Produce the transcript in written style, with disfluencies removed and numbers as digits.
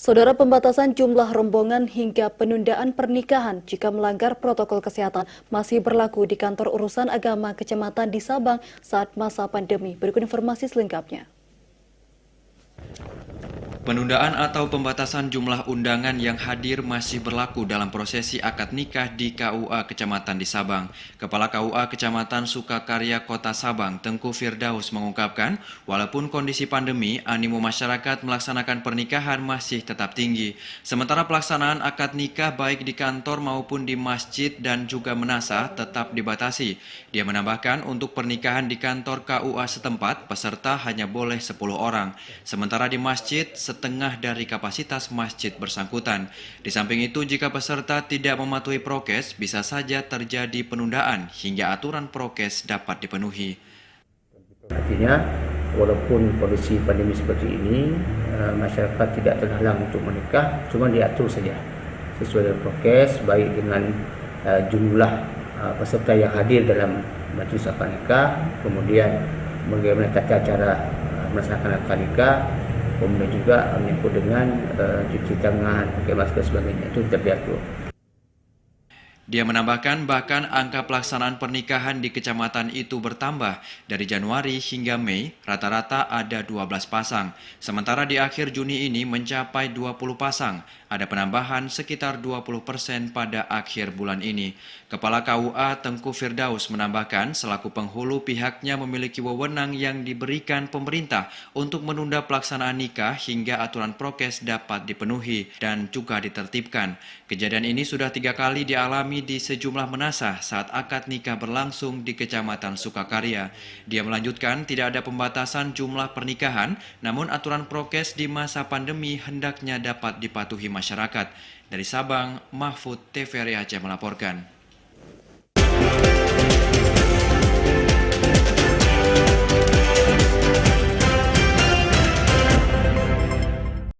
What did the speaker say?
Saudara, pembatasan jumlah rombongan hingga penundaan pernikahan jika melanggar protokol kesehatan masih berlaku di kantor urusan agama Kecamatan di Sabang saat masa pandemi. Berikut informasi selengkapnya. Penundaan atau pembatasan jumlah undangan yang hadir masih berlaku dalam prosesi akad nikah di KUA Kecamatan di Sabang. Kepala KUA Kecamatan Sukakarya Kota Sabang, Tengku Firdaus mengungkapkan, walaupun kondisi pandemi, animo masyarakat melaksanakan pernikahan masih tetap tinggi. Sementara pelaksanaan akad nikah baik di kantor maupun di masjid dan juga menasah tetap dibatasi. Dia menambahkan, untuk pernikahan di kantor KUA setempat, peserta hanya boleh 10 orang. Sementara di masjid, setengah dari kapasitas masjid bersangkutan. Di samping itu, jika peserta tidak mematuhi prokes, bisa saja terjadi penundaan hingga aturan prokes dapat dipenuhi. Artinya, walaupun kondisi pandemi seperti ini, masyarakat tidak terhalang untuk menikah, cuma diatur saja sesuai dengan prokes, baik dengan jumlah peserta yang hadir dalam majelis akad nikah, kemudian bagaimana tata cara melaksanakan akad nikah, kemudian juga menyangkut dengan cuci tangan, pakai masker dan sebagainya, itu tetap diatur. Dia menambahkan bahkan angka pelaksanaan pernikahan di kecamatan itu bertambah. Dari Januari hingga Mei, rata-rata ada 12 pasang. Sementara di akhir Juni ini mencapai 20 pasang. Ada penambahan sekitar 20% pada akhir bulan ini. Kepala KUA Tengku Firdaus menambahkan selaku penghulu pihaknya memiliki wewenang yang diberikan pemerintah untuk menunda pelaksanaan nikah hingga aturan prokes dapat dipenuhi dan juga ditertibkan. Kejadian ini sudah 3 kali dialami di sejumlah menasah saat akad nikah berlangsung di Kecamatan Sukakarya. Dia melanjutkan tidak ada pembatasan jumlah pernikahan, namun aturan prokes di masa pandemi hendaknya dapat dipatuhi masyarakat. Dari Sabang, Mahfud TVRI Aceh melaporkan.